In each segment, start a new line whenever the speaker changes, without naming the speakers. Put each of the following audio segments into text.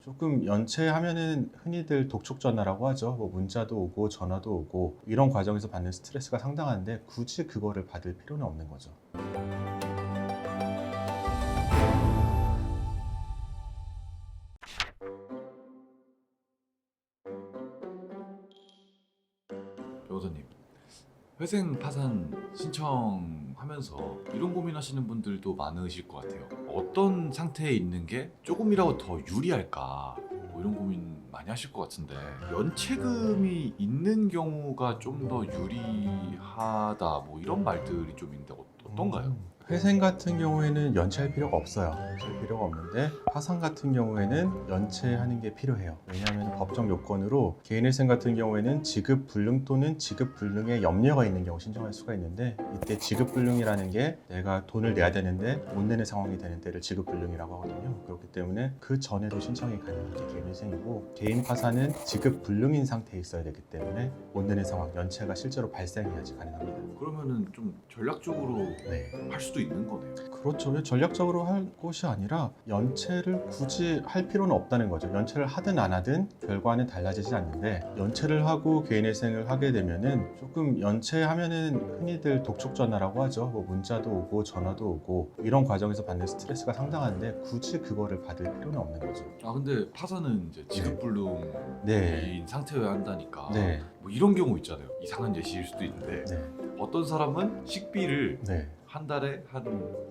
조금 연체하면은 흔히들 독촉 전화라고 하죠. 뭐 문자도 오고 전화도 오고 이런 과정에서 받는 스트레스가 상당한데 굳이 그거를 받을 필요는 없는 거죠.
변호사님, 회생 파산 신청하면서 이런 고민하시는 분들도 많으실 것 같아요. 어떤 상태에 있는 게 조금이라도 더 유리할까? 뭐 이런 고민 많이 하실 것 같은데 연체금이 있는 경우가 좀 더 유리하다 뭐 이런 말들이 좀 있는데 어떤가요?
회생 같은 경우에는 연체할 필요가 없어요. 연체할 필요가 없는데 파산 같은 경우에는 연체하는 게 필요해요. 왜냐하면 법정 요건으로 개인회생 같은 경우에는 지급불능 또는 지급불능의 염려가 있는 경우 신청할 수가 있는데 이때 지급불능이라는 게 내가 돈을 내야 되는데 못 내는 상황이 되는 때를 지급불능이라고 하거든요. 그렇기 때문에 그 전에도 신청이 가능한 게 개인회생이고 개인 파산은 지급불능인 상태에 있어야 되기 때문에 못 내는 상황, 연체가 실제로 발생해야지 가능합니다.
그러면은 좀 전략적으로
네.
할 수도 있는 거네요.
그렇죠. 전략적으로 할 것이 아니라 연체를 굳이 할 필요는 없다는 거죠. 연체를 하든 안 하든 결과는 달라지지 않는데 연체를 하고 개인회생을 하게 되면은 조금 연체하면은 흔히들 독촉 전화라고 하죠. 뭐 문자도 오고 전화도 오고 이런 과정에서 받는 스트레스가 상당한데 굳이 그거를 받을 필요는 없는 거죠.
아 근데 파산은 이제 지급불능인
네.
상태여야 한다니까
네.
뭐 이런 경우 있잖아요. 이상한 예시일 수도 있는데
네.
어떤 사람은 식비를
네.
한 달에 한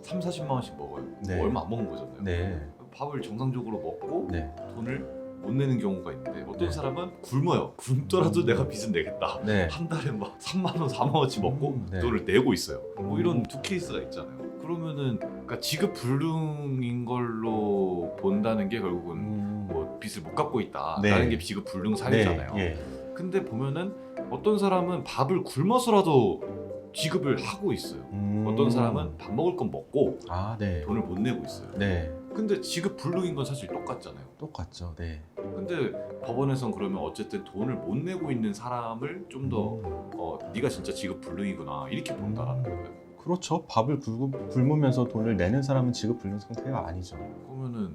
3, 40만 원씩 먹어요.
네.
뭐 얼마 안 먹는 거잖아요.
네.
밥을 정상적으로 먹고
네.
돈을 못 내는 경우가 있는데 어떤
네.
사람은 굶어요. 굶더라도 내가 빚은 내겠다.
네.
한 달에 막 3만 원, 4만 원씩 먹고
네.
돈을 내고 있어요. 뭐 이런 두 케이스가 있잖아요. 그러면은 그러니까 지급 불능인 걸로 본다는 게 결국은 뭐 빚을 못 갚고 있다라는
네.
게 지급 불능 사유잖아요.
네. 예.
근데 보면은 어떤 사람은 밥을 굶어서라도 지급을 하고 있어요. 어떤 사람은 밥 먹을 건 먹고
아, 네.
돈을 못 내고 있어요.
네.
근데 지급 불능인 건 사실 똑같잖아요.
똑같죠. 네.
근데 법원에선 그러면 어쨌든 돈을 못 내고 있는 사람을 좀 더 네가 진짜 지급 불능이구나 이렇게 본다라는 거예요.
그렇죠. 밥을 굶으면서 돈을 내는 사람은 지급불능 상태가 아니죠.
그러면은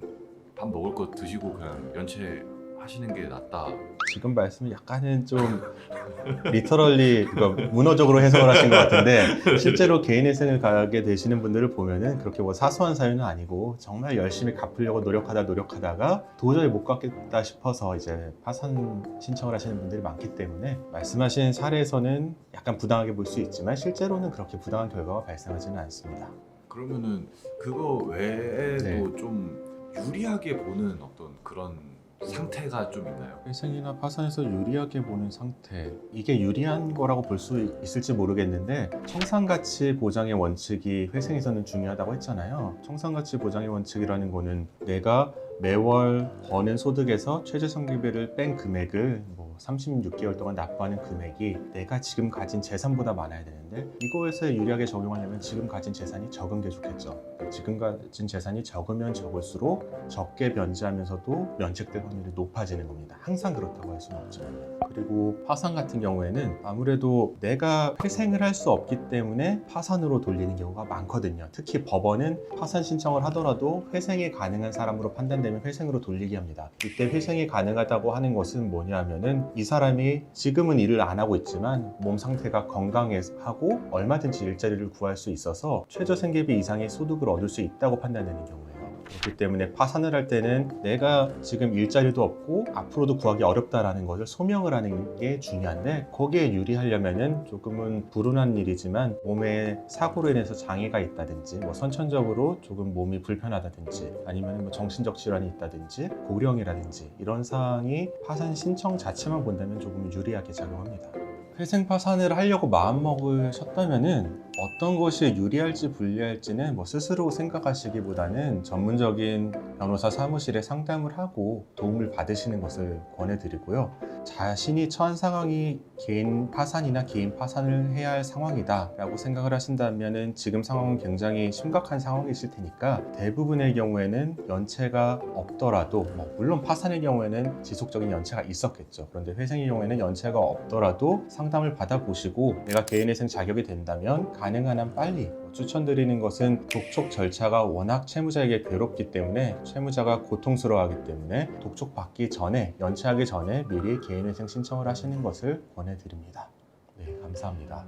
밥 먹을 거 드시고 그냥 연체 하시는 게 낫다.
지금 말씀이 약간은 좀 리터럴리 문어적으로 해석을 하신 것 같은데 실제로 개인회생을 가게 되시는 분들을 보면은 그렇게 뭐 사소한 사유는 아니고 정말 열심히 갚으려고 노력하다가 도저히 못 갚겠다 싶어서 이제 파산 신청을 하시는 분들이 많기 때문에 말씀하신 사례에서는 약간 부당하게 볼 수 있지만 실제로는 그렇게 부당한 결과가 발생하지는 않습니다.
그러면은 그거 외에도
네.
좀 유리하게 보는 어떤 그런 상태가 좀 있나요?
회생이나 파산에서 유리하게 보는 상태, 이게 유리한 거라고 볼 수 있을지 모르겠는데 청산가치 보장의 원칙이 회생에서는 중요하다고 했잖아요. 청산가치 보장의 원칙이라는 거는 내가 매월 버는 소득에서 최저생계비를 뺀 금액을 36개월 동안 납부하는 금액이 내가 지금 가진 재산보다 많아야 되는데 이거에서 유리하게 적용하려면 지금 가진 재산이 적은 게 좋겠죠. 지금 가진 재산이 적으면 적을수록 적게 변제하면서도 면책될 확률이 높아지는 겁니다. 항상 그렇다고 할 수는 없지만. 그리고 파산 같은 경우에는 아무래도 내가 회생을 할 수 없기 때문에 파산으로 돌리는 경우가 많거든요. 특히 법원은 파산 신청을 하더라도 회생이 가능한 사람으로 판단되면 회생으로 돌리게 합니다. 이때 회생이 가능하다고 하는 것은 뭐냐면은 이 사람이 지금은 일을 안 하고 있지만 몸 상태가 건강하고 얼마든지 일자리를 구할 수 있어서 최저생계비 이상의 소득을 얻을 수 있다고 판단되는 경우예요. 그렇기 때문에 파산을 할 때는 내가 지금 일자리도 없고 앞으로도 구하기 어렵다라는 것을 소명을 하는 게 중요한데 거기에 유리하려면은 조금은 불운한 일이지만 몸에 사고로 인해서 장애가 있다든지 선천적으로 조금 몸이 불편하다든지 아니면 정신적 질환이 있다든지 고령이라든지 이런 사항이 파산 신청 자체만 본다면 조금 유리하게 작용합니다. 회생 파산을 하려고 마음먹으셨다면은 어떤 것이 유리할지 불리할지는 스스로 생각하시기보다는 전문적인 변호사 사무실에 상담을 하고 도움을 받으시는 것을 권해드리고요. 자신이 처한 상황이 개인 파산이나 개인 파산을 해야 할 상황이다 라고 생각을 하신다면 지금 상황은 굉장히 심각한 상황이실 테니까 대부분의 경우에는 연체가 없더라도 물론 파산의 경우에는 지속적인 연체가 있었겠죠. 그런데 회생의 경우에는 연체가 없더라도 상담을 받아보시고 내가 개인회생 자격이 된다면 가능한 한 빨리, 추천드리는 것은 독촉 절차가 워낙 채무자에게 괴롭기 때문에 채무자가 고통스러워하기 때문에 독촉 받기 전에, 연체하기 전에 미리 개인회생 신청을 하시는 것을 권해드립니다. 네, 감사합니다.